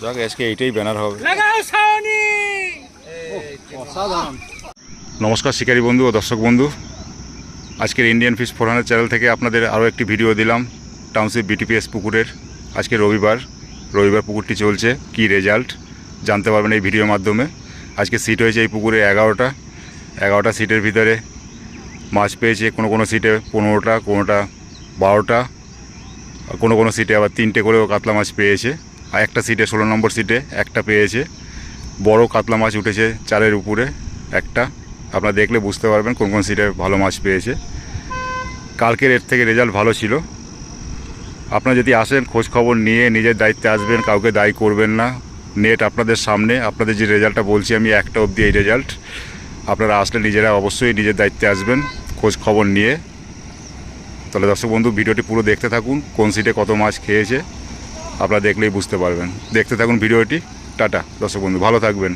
যাক আজকে এইটাই ব্যানার হবে। নমস্কার শিকারী বন্ধু ও দর্শক বন্ধু, আজকের ইন্ডিয়ান ফিশ ফোরানের চ্যানেল থেকে আপনাদের আরও একটি ভিডিও দিলাম টাউনশিপ বিটিপিএস পুকুরের। আজকে রবিবার পুকুরটি চলছে, কি রেজাল্ট জানতে পারবেন এই ভিডিওর মাধ্যমে। আজকে সিট হয়েছে এই পুকুরে 11টা সিটের ভিতরে মাছ পেয়েছে কোনো সিটে 15টা, কোনোটা 12টা, কোনো সিটে আবার 3টে করেও কাতলা মাছ পেয়েছে। আর একটা সিটে 16 নম্বর সিটে একটা পেয়েছে। বড় কাতলা মাছ উঠেছে 4-এর উপরে একটা। আপনারা দেখলে বুঝতে পারবেন কোন সিটে ভালো মাছ পেয়েছে। কালকের এর থেকে রেজাল্ট ভালো ছিল। আপনারা যদি আসেন খোঁজ খবর নিয়ে নিজের দায়িত্বে আসবেন, কাউকে দায়ী করবেন না। নেট আপনাদের সামনে, আপনাদের যে রেজাল্টটা বলছি আমি 1টা অবধি এই রেজাল্ট। আপনারা আসলে নিজেরা অবশ্যই নিজের দায়িত্বে আসবেন খোঁজ খবর নিয়ে। তাহলে দর্শক বন্ধু ভিডিওটি পুরো দেখতে থাকুন, কোন সিটে কত মাছ খেয়েছে আপনারা দেখলেই বুঝতে পারবেন। দেখতে থাকুন ভিডিওটি। টাটা দর্শক বন্ধু, ভালো থাকবেন।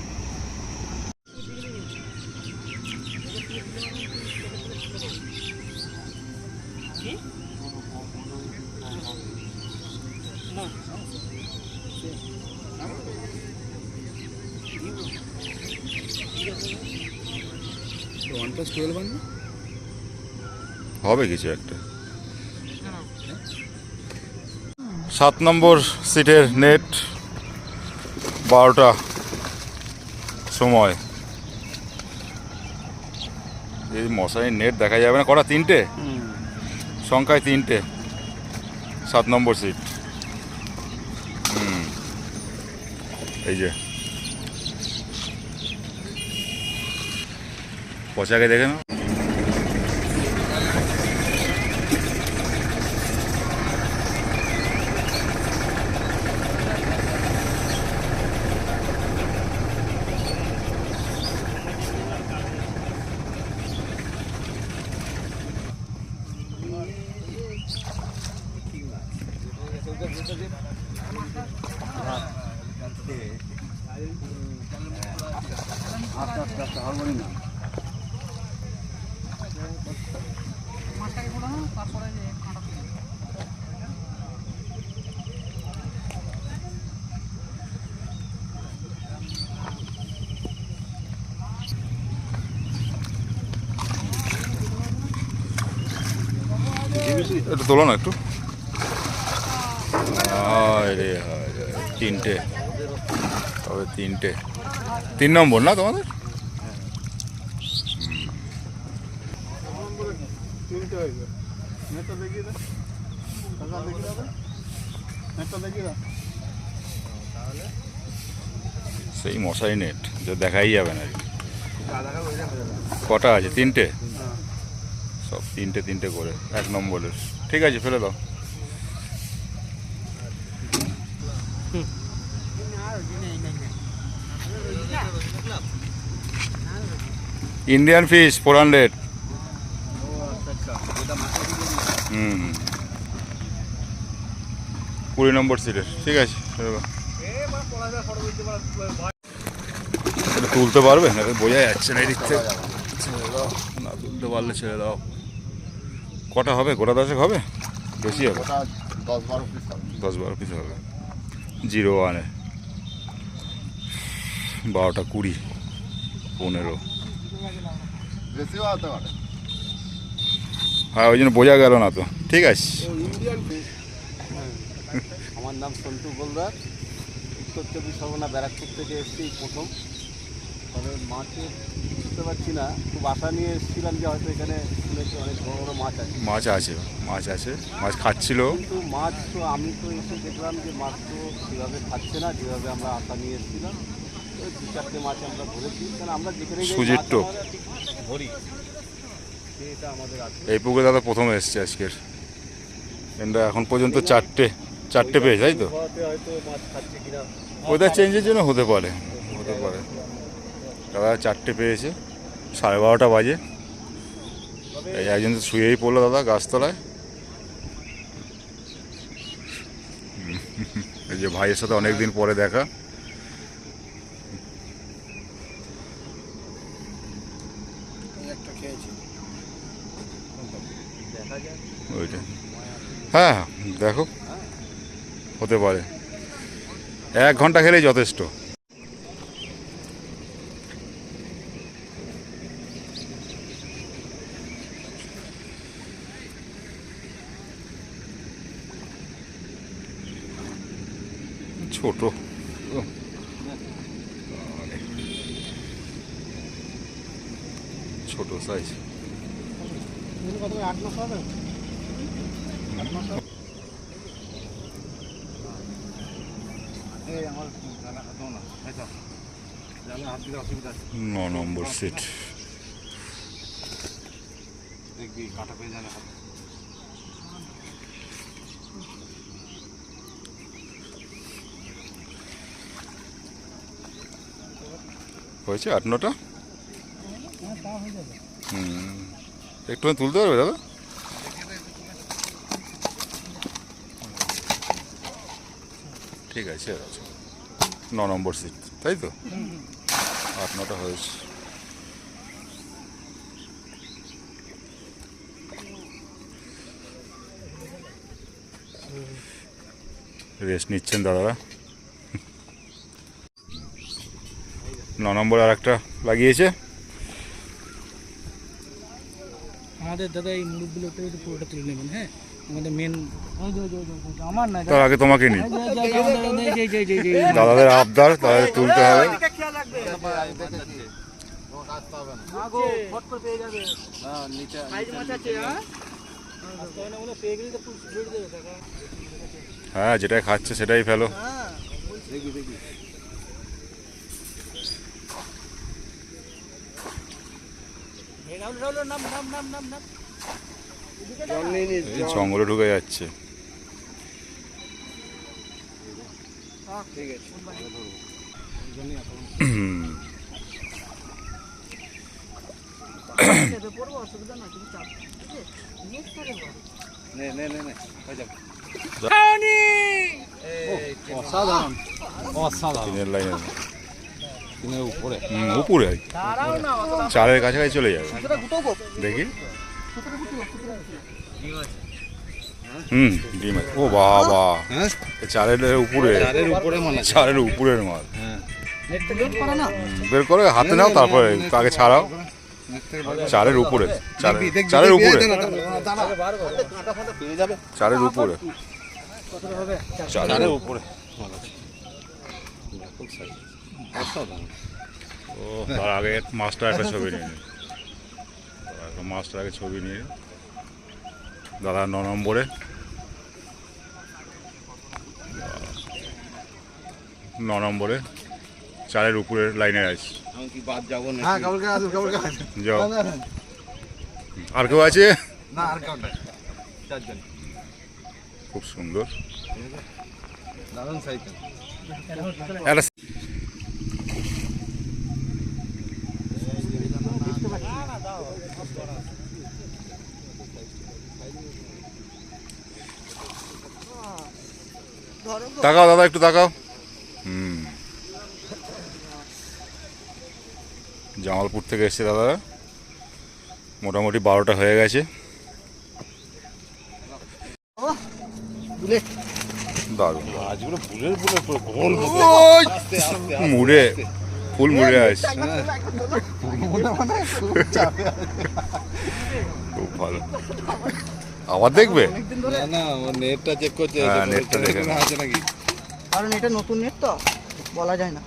হবে কিছু একটা। 7 নম্বর সিটের নেট 12টা সময়। এই মশারির নেট দেখা যাবে না। কটা? 3টে, সংখ্যায় 3টে। 7 নম্বর সিট। এই যে পচাকে দেখে না। একটু তোলো না একটু। 3টে, তবে 3টে। 3 নম্বর না তোমাদের? সেই মশারি নেট যে দেখাই যাবে না। কটা আছে? 3টে, সব 3টে করে 1 নম্বরের। ঠিক আছে, ফেলে দাও। Indian fish 400। 20 নম্বর সিটের। ঠিক আছে, এটা তুলতে পারবে না, বোঝা যাচ্ছে না এদিক থেকে। না তুলতে পারলে ছেড়ে দাও। কটা হবে? গোটা 10 হবে? বেশি হবে? 10-12 পিস হবে। 01-এ 12টা 20, 15। হ্যাঁ, ওই জন্য বোঝা গেল না তো। ঠিক আছে। আমার নাম সন্টু গোলদার, উত্তর 24 পরগনা ব্যারাকপুর থেকে এসেছি প্রথম। তবে মাছে বুঝতে পারছি না, খুব আশা নিয়ে এসেছিলাম যে হয়তো এখানে শুনেছি অনেক বড় বড় মাছ আছে। মাছ খাচ্ছিল, কিন্তু মাছ তো আমি তো এসে দেখলাম যে মাছ তো সেভাবে খাচ্ছে না যেভাবে আমরা আশা নিয়ে এসেছিলাম। ওই 2-4টে মাছ আমরা ধরেছি, কারণ আমরা যেখানে সুজির টোপ ধরি এটা আমাদের আছে। এই পুকুরে দাদা প্রথমে এসছে আজকের। এটা এখন পর্যন্ত 4টে পেয়েছে, তাই তো? হয়তো মাছ খাচ্ছে কিনা ওদের চেঞ্জের জন্য হতে পারে। দাদা 4টে পেয়েছে। 12:30 বাজে। এই একজন তো শুয়েই পড়লো দাদা গাছতলায়। এই যে ভাইয়ের সাথে অনেকদিন পরে দেখা। ওইটা হ্যাঁ দেখো হতে পারে। 1 ঘন্টা খেলেই যথেষ্ট। ছোট ছোট সাইজ। ন নম্বর সেট। হয়েছে 8-9টা। একটু তুলতে পারবে দাদা? ঠিক আছে, 9 নম্বর সিট, তাই তো? 8-9টা হয়েছে। রেস্ট নিচ্ছেন দাদারা। 9 নম্বর আর একটা লাগিয়েছে আমাদের দাদা। এই মুরগগুলো পুরোটা তুলে নেবেন। হ্যাঁ, আমাদের মেন আমার না, তার আগে তোমাকে নি দাদাদের আবদার, তাদের তুলতে হবে। হ্যাঁ, যেটাই খাচ্ছে সেটাই ফেলো। এই জঙ্গলে ঢুকে যাচ্ছে। তিনের লাইনের উপরে চারের কাছাকাছি চলে যাবে। দেখি। ডিম আছে। ও বাবা, চারের উপরে, চারের উপরের মাল। বের করে হাতে নাও, তারপরে আগে ছাড়াও। চারের উপরে, চারের উপরে, চারের উপরে, চারের উপরে। ও, তার আগে মাছটার একটা ছবি নিয়ে মাছটার আগে ছবি নিয়ে দাদা 9 নম্বরে। 9 নম্বরে চারের উপরের লাইনে আছে। যাও। আর কেউ আছে? খুব সুন্দর। একটা তাকাও দাদা, একটু তাকাও। জামালপুর থেকে এসছে দাদা, মোটামুটি 12টা হয়ে গেছে। দারুণ মুড়ে, ফুল মুড়ে আছে। খুব ভালো। আবার দেখবে? নেটটা চেক করছে। হ্যাঁ, নেটটা দেখে আছে নাকি, কারণ এটা নতুন নেট তো বলা যায় না।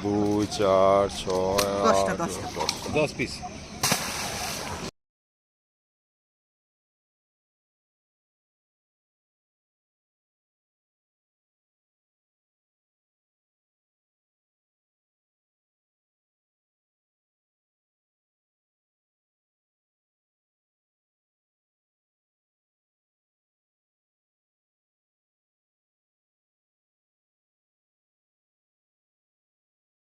2, 4, 6, 10টা 10 পিস।